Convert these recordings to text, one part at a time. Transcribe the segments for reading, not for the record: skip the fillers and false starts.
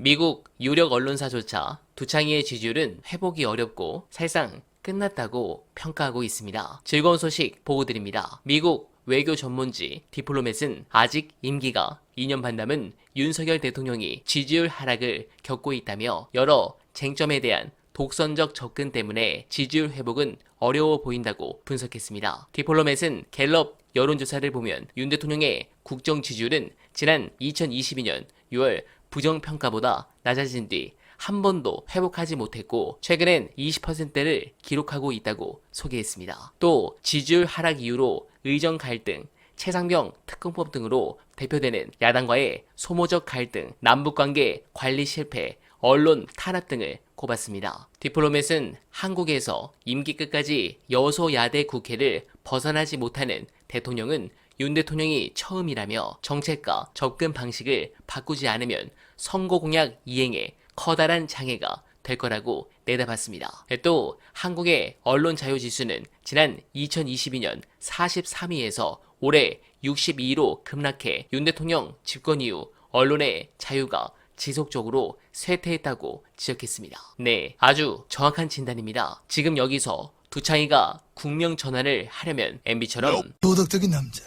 미국 유력 언론사조차 두창의의 지지율은 회복이 어렵고 사실상 끝났다고 평가하고 있습니다. 즐거운 소식 보고드립니다. 미국 외교 전문지 디플로맷은 아직 임기가 2년 반 남은 윤석열 대통령이 지지율 하락을 겪고 있다며 여러 쟁점에 대한 독선적 접근 때문에 지지율 회복은 어려워 보인다고 분석했습니다. 디플로맷은 갤럽 여론조사를 보면 윤 대통령의 국정 지지율은 지난 2022년 6월 부정평가보다 낮아진 뒤 한 번도 회복하지 못했고 최근엔 20%를 기록하고 있다고 소개했습니다. 또 지지율 하락 이후로 의정 갈등, 최상병 특검법 등으로 대표되는 야당과의 소모적 갈등, 남북관계 관리 실패, 언론 탄압 등을 꼽았습니다. 디플로맷은 한국에서 임기 끝까지 여소야대 국회를 벗어나지 못하는 대통령은 윤 대통령이 처음이라며 정책과 접근 방식을 바꾸지 않으면 선거 공약 이행에 커다란 장애가 될 거라고 내다봤습니다. 또 한국의 언론 자유 지수는 지난 2022년 43위에서 올해 62위로 급락해 윤 대통령 집권 이후 언론의 자유가 지속적으로 쇠퇴했다고 지적했습니다. 네, 아주 정확한 진단입니다. 지금 여기서 두창의가 국명 전환을 하려면 MB처럼 도덕적인 남자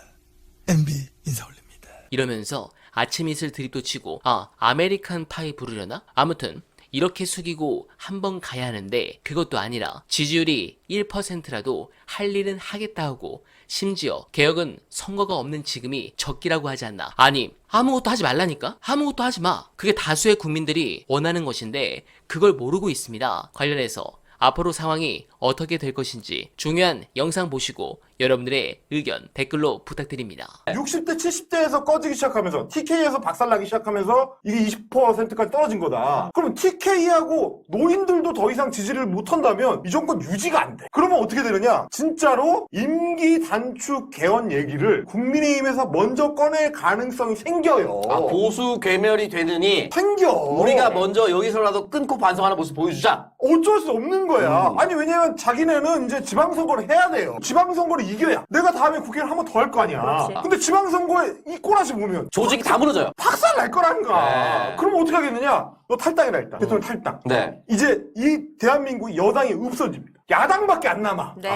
MB 인사 올립니다. 이러면서 아침 이슬 드립도 치고 아메리칸 파이 부르려나? 아무튼 이렇게 숙이고 한번 가야 하는데 그것도 아니라 지지율이 1%라도 할 일은 하겠다 하고 심지어 개혁은 선거가 없는 지금이 적기라고 하지 않나. 아니 아무것도 하지 말라니까? 아무것도 하지 마. 그게 다수의 국민들이 원하는 것인데 그걸 모르고 있습니다. 관련해서 앞으로 상황이 어떻게 될 것인지 중요한 영상 보시고 여러분들의 의견 댓글로 부탁드립니다. 60대, 70대에서 꺼지기 시작하면서 TK에서 박살나기 시작하면서 이게 20%까지 떨어진 거다. 그럼 TK하고 노인들도 더 이상 지지를 못한다면 이 정권 유지가 안 돼. 그러면 어떻게 되느냐? 진짜로 임기 단축 개헌 얘기를 국민의힘에서 먼저 꺼낼 가능성이 생겨요. 보수 괴멸이 되느니 생겨. 우리가 먼저 여기서라도 끊고 반성하는 모습 보여주자. 어쩔 수 없는 거야. 아니 왜냐면 자기네는 이제 지방선거를 해야 돼요. 지방선거를 이겨야 내가 다음에 국회를 한 번 더 할 거 아니야. 그렇지. 근데 지방선거에 이 꼬라지 보면 조직이 다 무너져요. 박살 날 거란가. 네. 그럼 어떻게 하겠느냐? 너 탈당이라 일단. 대통령 탈당. 네. 이제 이 대한민국 여당이 없어집니다. 야당밖에 안 남아. 네.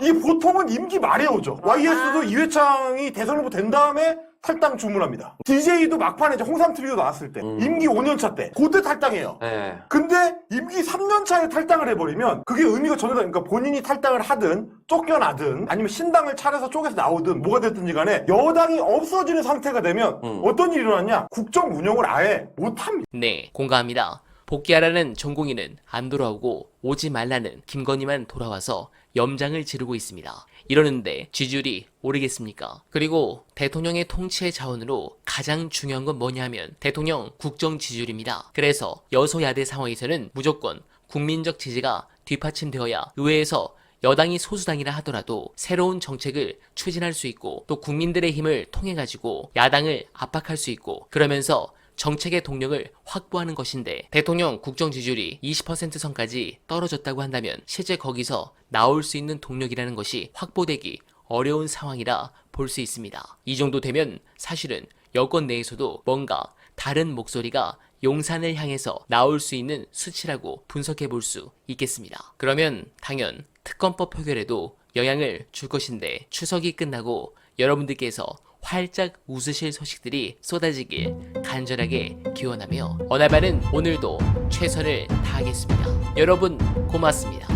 이게 보통은 임기 말에 오죠. YS도 이회창이 대선 후보 된 다음에 탈당 주문합니다. DJ도 막판에 이제 홍삼 TV도 나왔을 때 임기 5년차 때 그때 탈당해요. 네. 근데 임기 3년차에 탈당을 해버리면 그게 의미가 전혀 다르니까 그러니까 본인이 탈당을 하든 쫓겨나든 아니면 신당을 차려서 쪼개서 나오든 뭐가 됐든지 간에 여당이 없어지는 상태가 되면 어떤 일이 일어났냐? 국정 운영을 아예 못합니다. 네, 공감합니다. 복귀하라는 전공의는 안 돌아오고 오지 말라는 김건희만 돌아와서 염장을 지르고 있습니다. 이러는데 지지율이 오르겠습니까? 그리고 대통령의 통치의 자원으로 가장 중요한 건 뭐냐 하면 대통령 국정 지지율입니다. 그래서 여소야대 상황에서는 무조건 국민적 지지가 뒷받침되어야 의회에서 여당이 소수당이라 하더라도 새로운 정책을 추진할 수 있고 또 국민들의 힘을 통해 가지고 야당을 압박할 수 있고 그러면서 정책의 동력을 확보하는 것인데 대통령 국정 지지율이 20% 선까지 떨어졌다고 한다면 실제 거기서 나올 수 있는 동력이라는 것이 확보되기 어려운 상황이라 볼 수 있습니다. 이 정도 되면 사실은 여권 내에서도 뭔가 다른 목소리가 용산을 향해서 나올 수 있는 수치라고 분석해 볼 수 있겠습니다. 그러면 당연 특검법 표결에도 영향을 줄 것인데 추석이 끝나고 여러분들께서 활짝 웃으실 소식들이 쏟아지길 간절하게 기원하며 어나바는 오늘도 최선을 다하겠습니다. 여러분 고맙습니다.